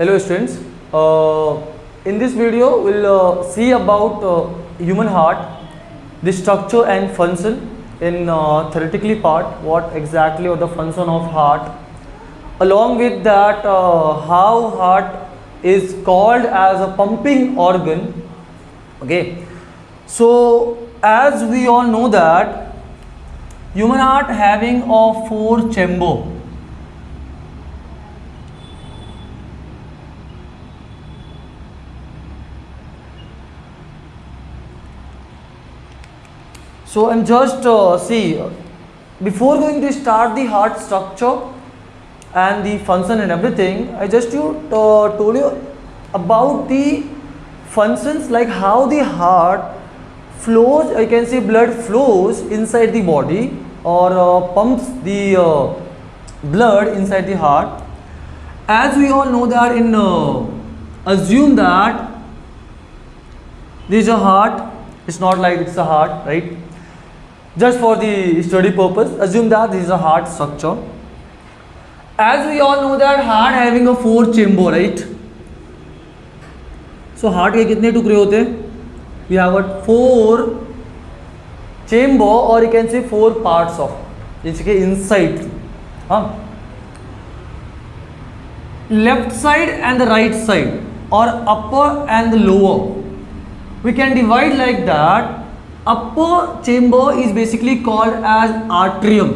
Hello students, in this video we'll see about human heart, the structure and function in theoretically part, what exactly are the function of heart, along with that how heart is called as a pumping organ. Okay, so as we all know that human heart having a 4 chamber. So I'm just before going to start the heart structure and the function and everything, I just told you about the functions, like how the heart flows. I can say blood flows inside the body or pumps the blood inside the heart. As we all know that assume that this is a heart. It's not like it's a heart, right? Just for the study purpose, assume that this is a heart structure. As we all know that heart having a 4 chamber, right? So heart के कितने टुकड़े होते हैं? We have got 4 chamber, or you can say 4 parts of जिसके inside, हाँ, left side and the right side, or upper and the lower. We can divide like that. Upper chamber is basically called as atrium.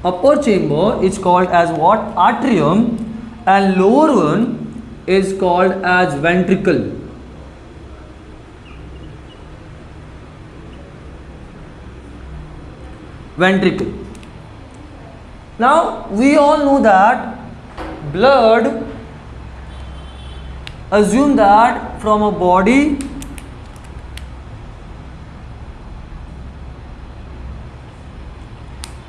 Upper chamber is called as what? Atrium, and lower one is called as ventricle. Ventricle. Now we all know that blood, assume that from a body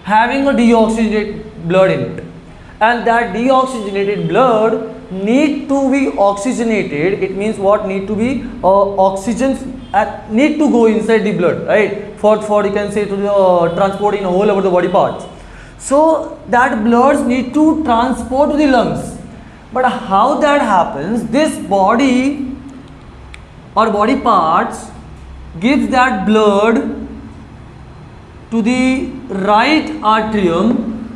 having a deoxygenated blood in it, and that deoxygenated blood need to be oxygenated. It means what? Need to be oxygen need to go inside the blood, right? For you can say to the transport in all over the body parts. So that blood need to transport to the lungs. But how that happens? This body or body parts gives that blood to the right atrium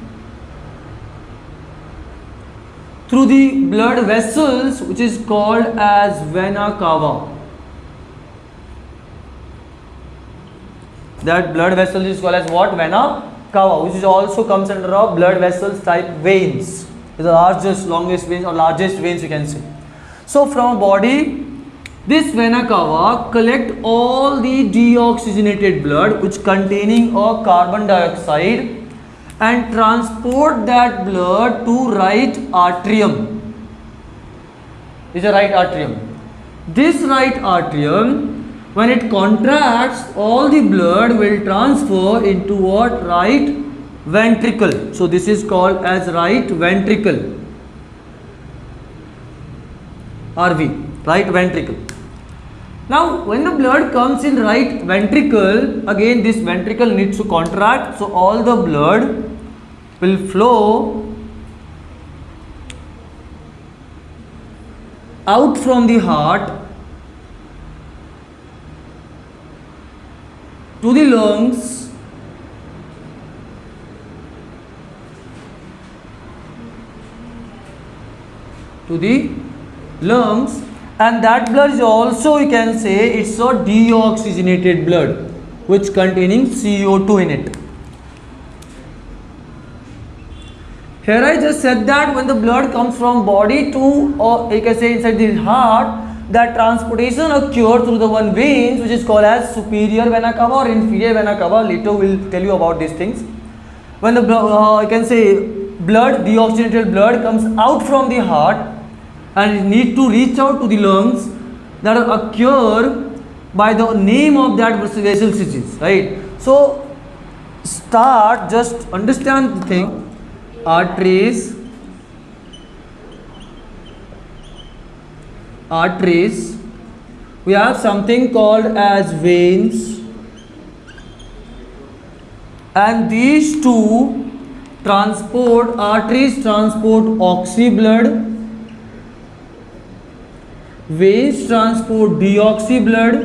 through the blood vessels, which is called as vena cava. That blood vessel is called as what? Vena cava, which is also comes under a blood vessels type veins. Is the largest, longest veins or largest veins you can say. So from body, this vena cava collect all the deoxygenated blood which containing a carbon dioxide and transport that blood to right atrium. Is a right atrium. This right atrium, when it contracts, all the blood will transfer into what? Right ventricle. So this is called as right ventricle. RV, right ventricle. Now when the blood comes in right ventricle, again this ventricle needs to contract, so all the blood will flow out from the heart to the lungs, and that blood is also, you can say, it's a deoxygenated blood which containing CO2 in it. Here I just said that when the blood comes from body to, or you can say inside the heart, that transportation occurs through the one veins which is called as superior vena cava or inferior vena cava. Later we'll tell you about these things. When the you can say blood, deoxygenated blood comes out from the heart and it need to reach out to the lungs, that occur by the name of that vessel disease, right? So start, just understand the thing. Arteries, we have something called as veins, and these two transport, arteries transport oxy blood, veins transport deoxy blood.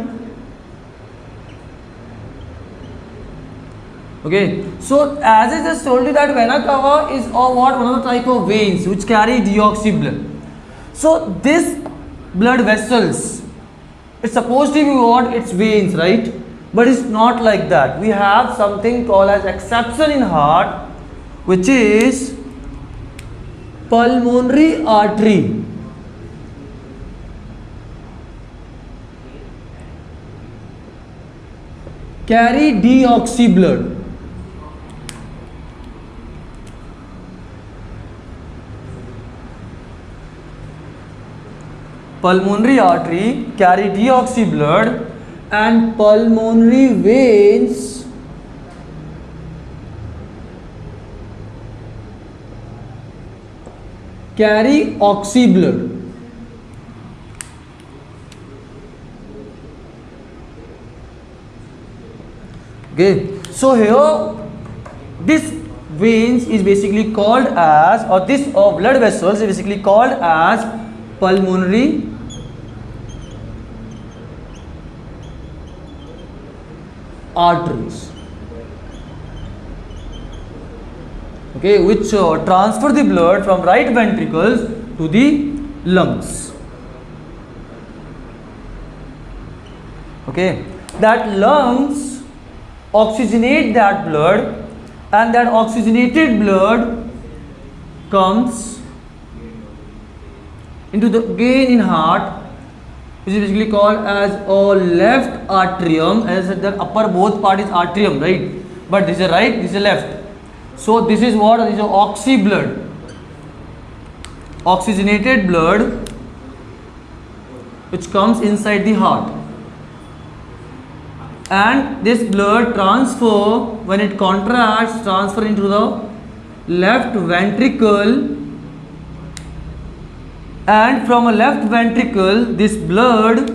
Okay, so as I just told you that vena cava is what, one of the type of veins which carry deoxy blood. So this blood vessels, it's supposed to be what, it's veins, right? But it's not like that. We have something called as exception in heart, which is pulmonary artery. Carry deoxy blood. Pulmonary artery carry deoxy blood, and pulmonary veins carry oxy blood. Okay, so here this veins is basically called as, or this blood vessels is basically called as pulmonary arteries. Okay, which transfer the blood from right ventricles to the lungs. Okay, that lungs oxygenate that blood, and that oxygenated blood comes into the gain in heart, which is basically called as a left atrium. As I said, the upper both part is atrium, right? But this is right, this is left. So this is what? This is oxy blood, oxygenated blood, which comes inside the heart. And this blood transfer, when it contracts, transfer into the left ventricle, and from a left ventricle this blood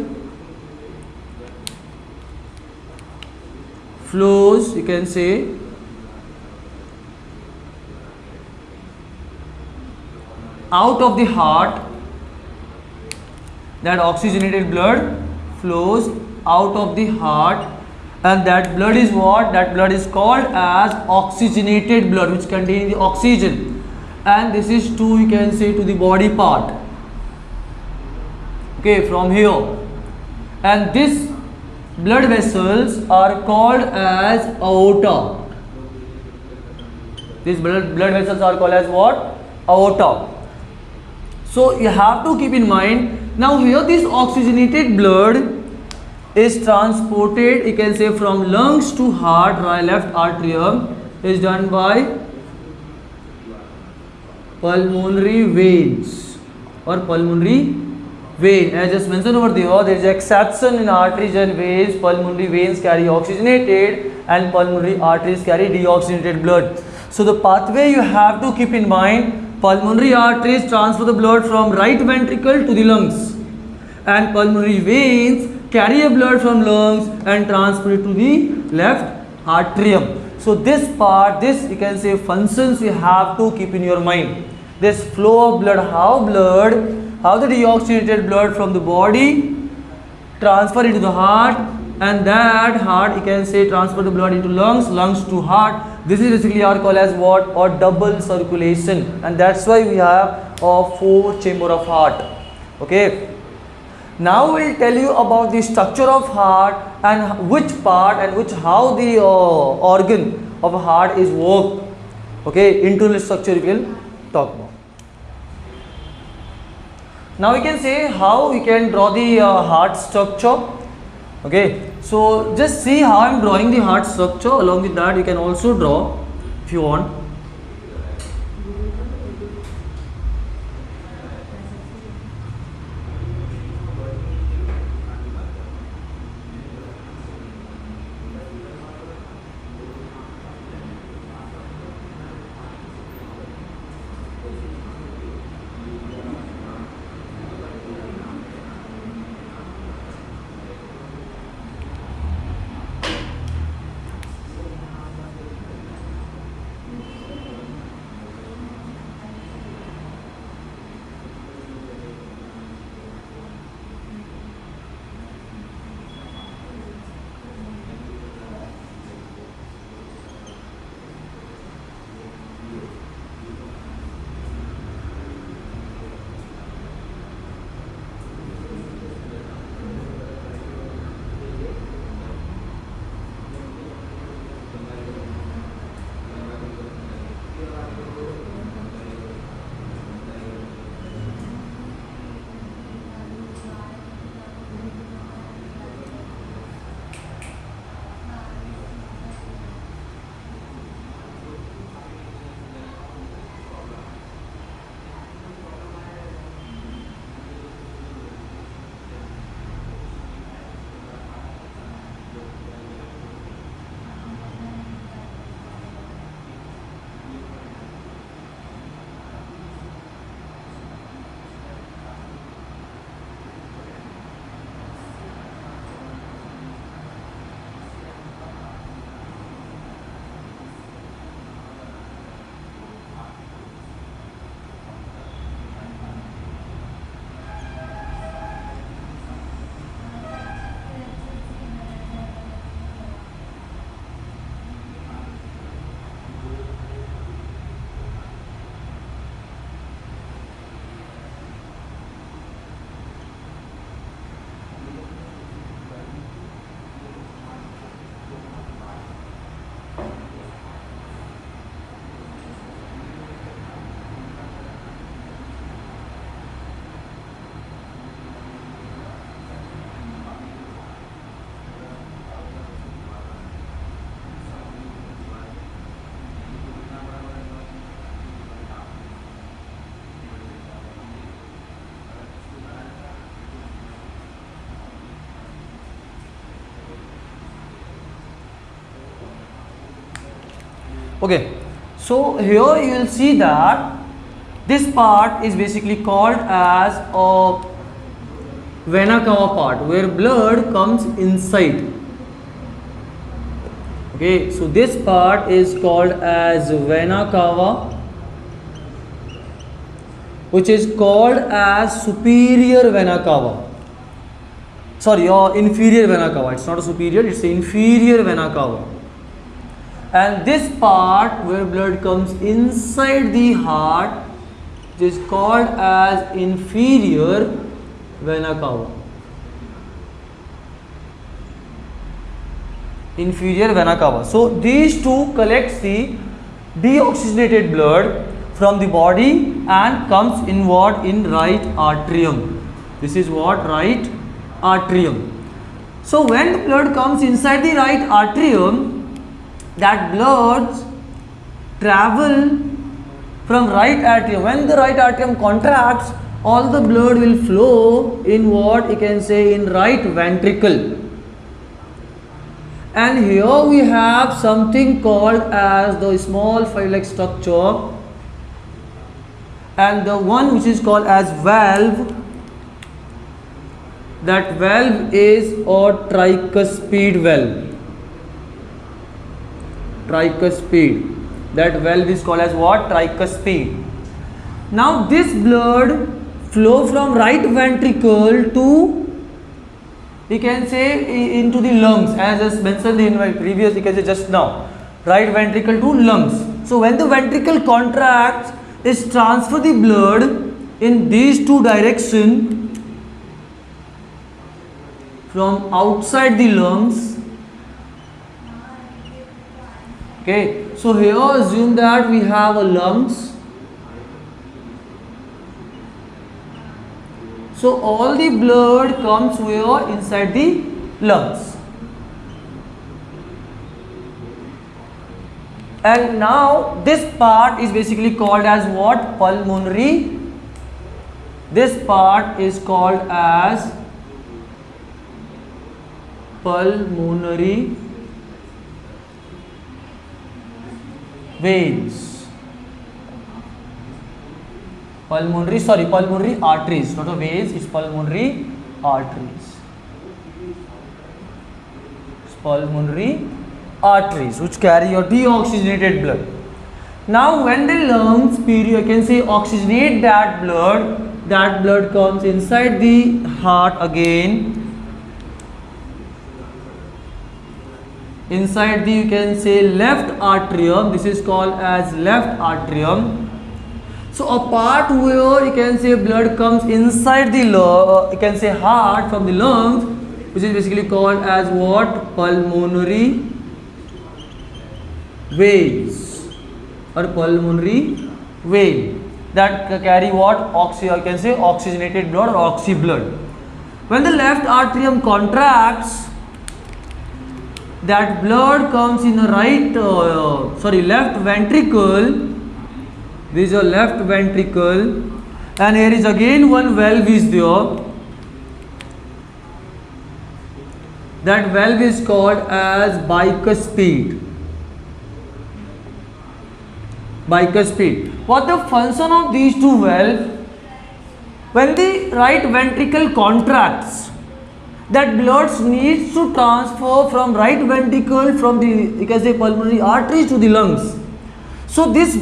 flows, you can say, out of the heart. That oxygenated blood flows out of the heart, and that blood is what? That blood is called as oxygenated blood, which contains the oxygen, and this is to, you can say, to the body part. Okay, from here, and this blood vessels are called as aorta. These blood vessels are called as what? Aorta. So you have to keep in mind, now here this oxygenated blood is transported, you can say, from lungs to heart, right, left atrium, is done by pulmonary veins or pulmonary vein. As I just mentioned over there is exception in arteries and veins. Pulmonary veins carry oxygenated and pulmonary arteries carry deoxygenated blood. So the pathway you have to keep in mind, pulmonary arteries transfer the blood from right ventricle to the lungs, and pulmonary veins carry a blood from lungs and transfer it to the left atrium. So this part, this, you can say, functions you have to keep in your mind. This flow of blood, how the deoxygenated blood from the body transfer into the heart, and that heart, you can say, transfer the blood into lungs, lungs to heart. This is basically are called as what? Or double circulation, and that's why we have a 4 chamber of heart. Okay, now we'll tell you about the structure of heart and which part and how the organ of heart is work. Okay, internal structure we will talk about. Now we can say how we can draw the heart structure. Okay, so just see how I am drawing the heart structure. Along with that, you can also draw if you want. Okay, so here you will see that this part is basically called as a vena cava part, where blood comes inside. Okay, so this part is called as vena cava, which is called as superior vena cava. Sorry, inferior vena cava. It's not a superior, it's the inferior vena cava. And this part where blood comes inside the heart is called as inferior vena cava. Inferior vena cava. So these two collects the deoxygenated blood from the body and comes inward in right atrium. This is what? Right atrium. So when the blood comes inside the right atrium, that blood travel from right atrium. When the right atrium contracts, all the blood will flow in what you can say in right ventricle. And here we have something called as the small file-like structure, and the one which is called as valve. That valve is a tricuspid valve. Tricuspid. That valve is called as what? Tricuspid. Now this blood flow from right ventricle to, we can say, into the lungs, as I mentioned in my previous, you can say just now, right ventricle to lungs. So when the ventricle contracts, it transfer the blood in these two directions from outside the lungs. Okay, so here assume that we have a lungs. So all the blood comes where? Inside the lungs. And now this part is basically called as what? Pulmonary. This part is called as pulmonary veins. Pulmonary arteries, not a veins, it's pulmonary arteries. It's pulmonary arteries which carry your deoxygenated blood. Now when the lungs, you can say, oxygenate that blood comes inside the heart again. Inside the, you can say, left atrium. This is called as left atrium. So a part where you can say blood comes inside the lung, you can say heart from the lungs, which is basically called as what? Pulmonary veins or pulmonary vein that carry what? You can say oxygenated blood or oxy blood. When the left atrium contracts, that blood comes in the left ventricle. This is your left ventricle, and here is again one valve is there. That valve is called as bicuspid. Bicuspid. What the function of these two valves? When the right ventricle contracts, that blood needs to transfer from right ventricle, from the, you can say, pulmonary arteries to the lungs. So this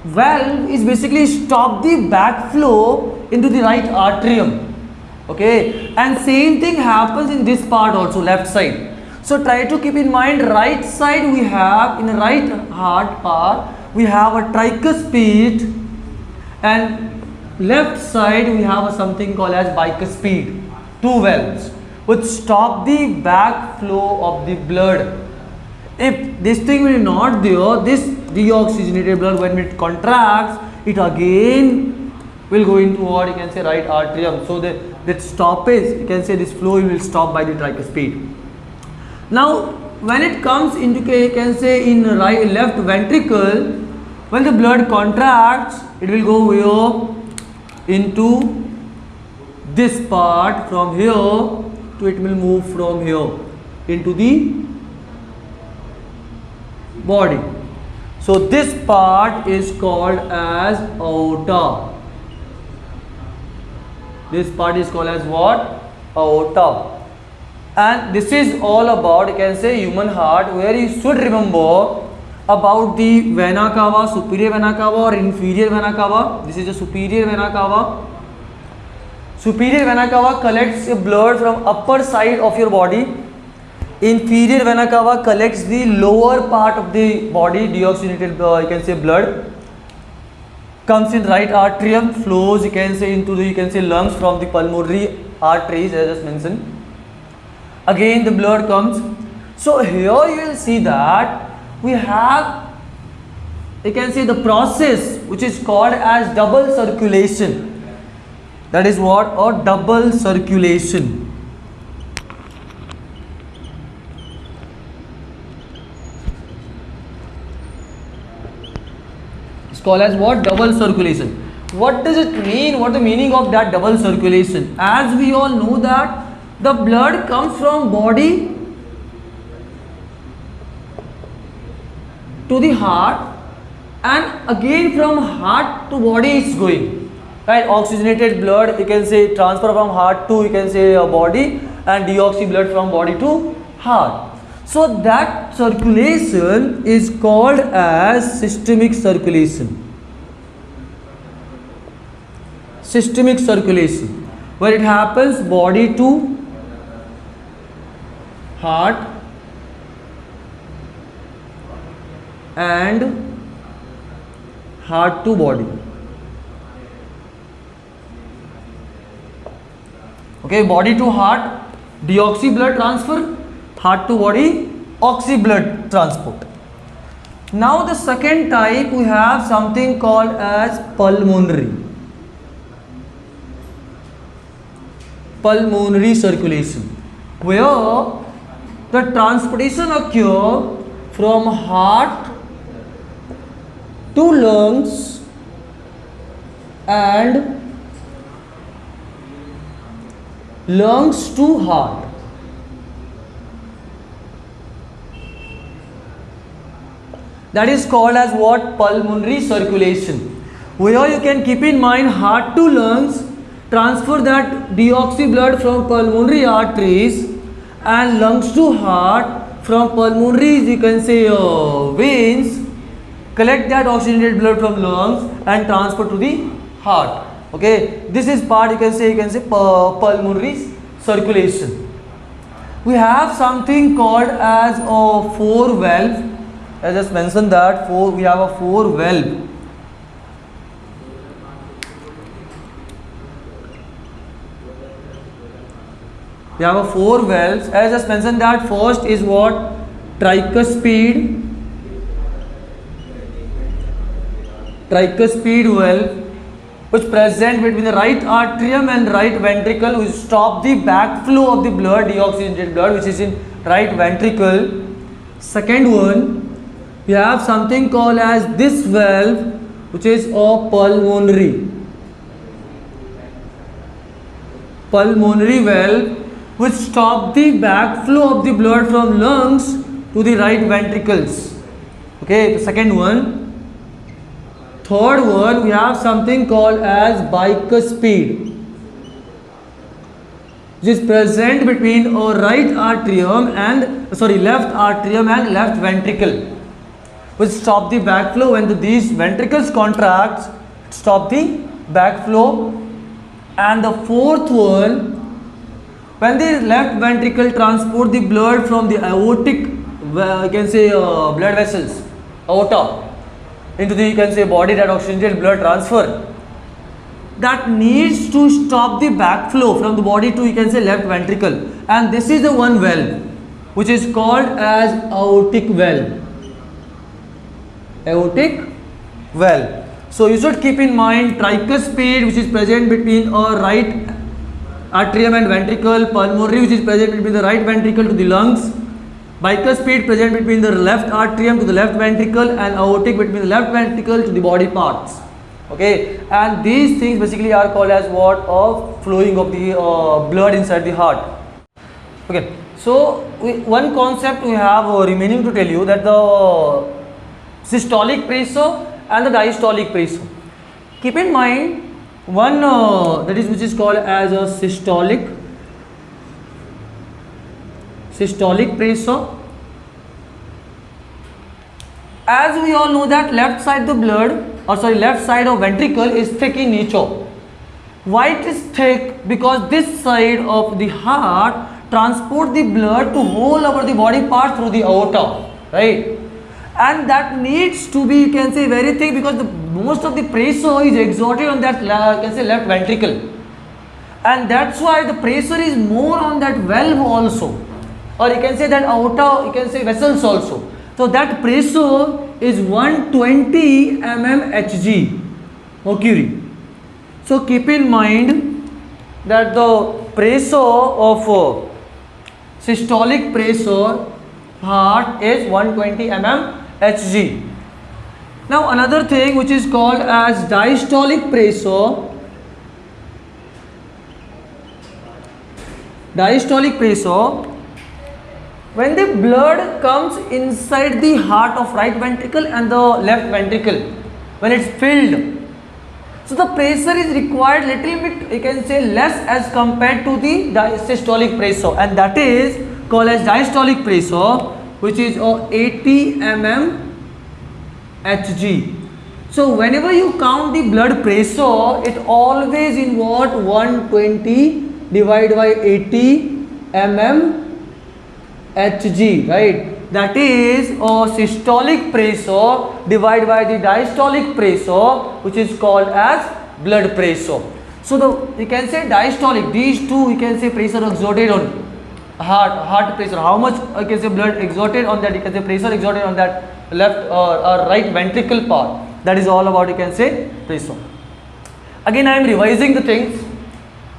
valve is basically stop the backflow into the right atrium. Okay, and same thing happens in this part also, left side. So try to keep in mind, right side we have, in the right heart part we have a tricuspid, and left side we have something called as bicuspid. Two valves which stop the backflow of the blood. If this thing will not there, this deoxygenated blood, when it contracts, it again will go into what you can say right atrium. So that stoppage, you can say this flow will stop by the tricuspid. Now when it comes into, you can say, in left ventricle, when the blood contracts, it will go where? Into this part. From here to, it will move from here into the body. So this part is called as aorta. This part is called as what? Aorta. And this is all about, you can say, human heart, where you should remember about the vena cava, superior vena cava or inferior vena cava. This is the superior vena cava. Superior vena cava collects the blood from upper side of your body. Inferior vena cava collects the lower part of the body, deoxygenated you can say blood. Comes in right atrium, flows you can say into the, you can say, lungs from the pulmonary arteries, as I just mentioned. Again the blood comes. So here you will see that we have, you can say, the process which is called as double circulation. That is what? Or double circulation. It's called as what? Double circulation. What does it mean? What is the meaning of that double circulation? As we all know that the blood comes from body to the heart, and again from heart to body it's going. Right? Oxygenated blood, you can say, transfer from heart to, you can say, body, and deoxy blood from body to heart. So that circulation is called as systemic circulation. Systemic circulation, where it happens body to heart and heart to body. Okay, body to heart, deoxy blood transfer, heart to body, oxy blood transport. Now the second type, we have something called as pulmonary. Pulmonary circulation, where the transportation occurs from heart to lungs and lungs to heart. That is called as what? Pulmonary circulation, where you can keep in mind heart to lungs, transfer that deoxy blood from pulmonary arteries, and lungs to heart from pulmonary, you can say, veins, collect that oxygenated blood from lungs and transfer to the heart. Okay, this is part, you can say pulmonary circulation. We have something called as a four valve. I just mentioned that we have a four valve. We have a four valves. As I just mentioned that first is what? Tricuspid valve, which present between the right atrium and right ventricle, which stop the backflow of the blood, deoxygenated blood, which is in right ventricle. Second one, we have something called as this valve, which is a pulmonary valve, which stop the backflow of the blood from lungs to the right ventricles. Okay, the second one. Third one, we have something called as bicuspid, which is present between our left atrium and left ventricle, which stop the backflow. When these ventricles contract, stop the backflow. And the fourth one, when the left ventricle transport the blood from the aortic, you can say, blood vessels, aorta, into the, you can say, body, that oxygenated blood transfer, that needs to stop the backflow from the body to, you can say, left ventricle. And this is the one valve which is called as aortic valve. Aortic valve. So you should keep in mind tricuspid, which is present between our right atrium and ventricle, pulmonary, which is present between the right ventricle to the lungs, bicuspid present between the left atrium to the left ventricle, and aortic between the left ventricle to the body parts. Okay, and these things basically are called as what? Of flowing of the blood inside the heart. Okay, so one concept we have remaining to tell you, that the systolic pressure and the diastolic pressure. Keep in mind one that is which is called as a systolic pressure. As we all know that left side of ventricle is thick in nature. Why it is thick? Because this side of the heart transport the blood to whole over the body part through the aorta, right? And that needs to be, you can say, very thick, because the most of the pressure is exerted on that, you can say, left ventricle, and that's why the pressure is more on that valve also, or you can say that aorta, you can say vessels also. So that pressure is 120 mmHg mercury. So keep in mind that the pressure of systolic pressure heart is 120 mmHg. Now another thing which is called as diastolic pressure. Diastolic pressure, when the blood comes inside the heart of right ventricle and the left ventricle, when it's filled, so the pressure is required little bit, you can say, less as compared to the systolic pressure, and that is called as diastolic pressure, which is 80 mmHg. So whenever you count the blood pressure, it always in what? 120 divided by 80 mmHg, right? That is systolic pressure divided by the diastolic pressure, which is called as blood pressure. So you can say diastolic, these two, you can say, pressure exerted on heart pressure, how much you can say blood exerted on that, you can say pressure exerted on that left or right ventricle part. That is all about, you can say, pressure. Again I am revising the things.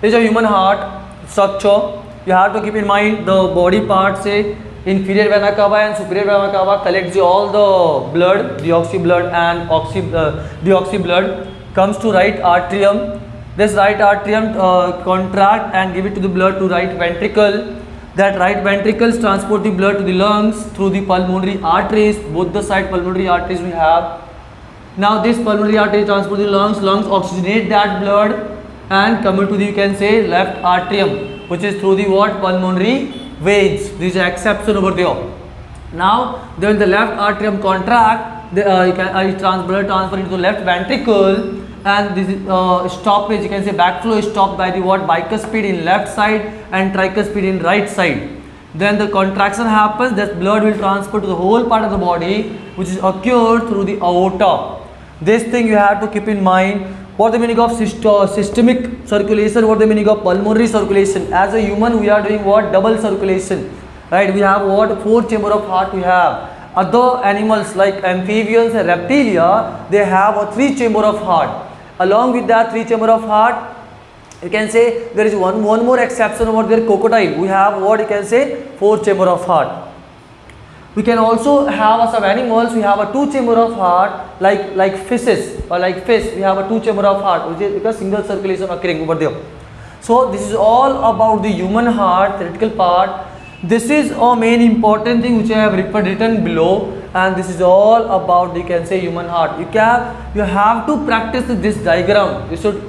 This is a human heart structure. You have to keep in mind the body parts, say inferior vena cava and superior vena cava collects all the blood, deoxy blood and deoxy blood, comes to right atrium. This right atrium contract and give it to the blood to right ventricle. That right ventricles transport the blood to the lungs through the pulmonary arteries, both the side pulmonary arteries we have. Now this pulmonary artery transport the lungs oxygenate that blood and come into the, you can say, left atrium, which is through the what? Pulmonary veins. There is an exception over there. Now then the left atrium contract, blood transfer into the left ventricle, and this is stoppage, you can say backflow is stopped by the what? Bicuspid in left side and tricuspid in right side. Then the contraction happens, that blood will transfer to the whole part of the body, which is occurred through the aorta. This thing you have to keep in mind. What the meaning of systemic circulation, what the meaning of pulmonary circulation. As a human we are doing what? Double circulation, right? We have what? 4 chamber of heart we have. Other animals like amphibians and reptilia, they have a 3 chamber of heart. Along with that 3 chamber of heart, you can say there is one more exception over there, crocodile. We have what? You can say 4 chamber of heart. We can also have some animals, we have a 2 chamber of heart, like fishes or like fish, we have a 2 chamber of heart, which is because single circulation occurring over there. So this is all about the human heart, theoretical part. This is a main important thing which I have written below, and this is all about, you can say, human heart. You have to practice this diagram. You should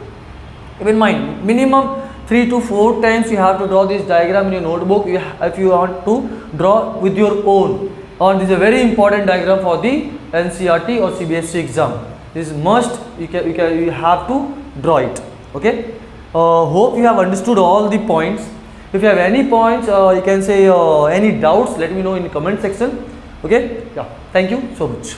keep in mind minimum 3 to 4 times you have to draw this diagram in your notebook if you want to draw with your own. And this is a very important diagram for the NCERT or CBSE exam. This is must, you have to draw it. Okay. Hope you have understood all the points. If you have any points, you can say any doubts, let me know in the comment section. Okay. Yeah. Thank you so much.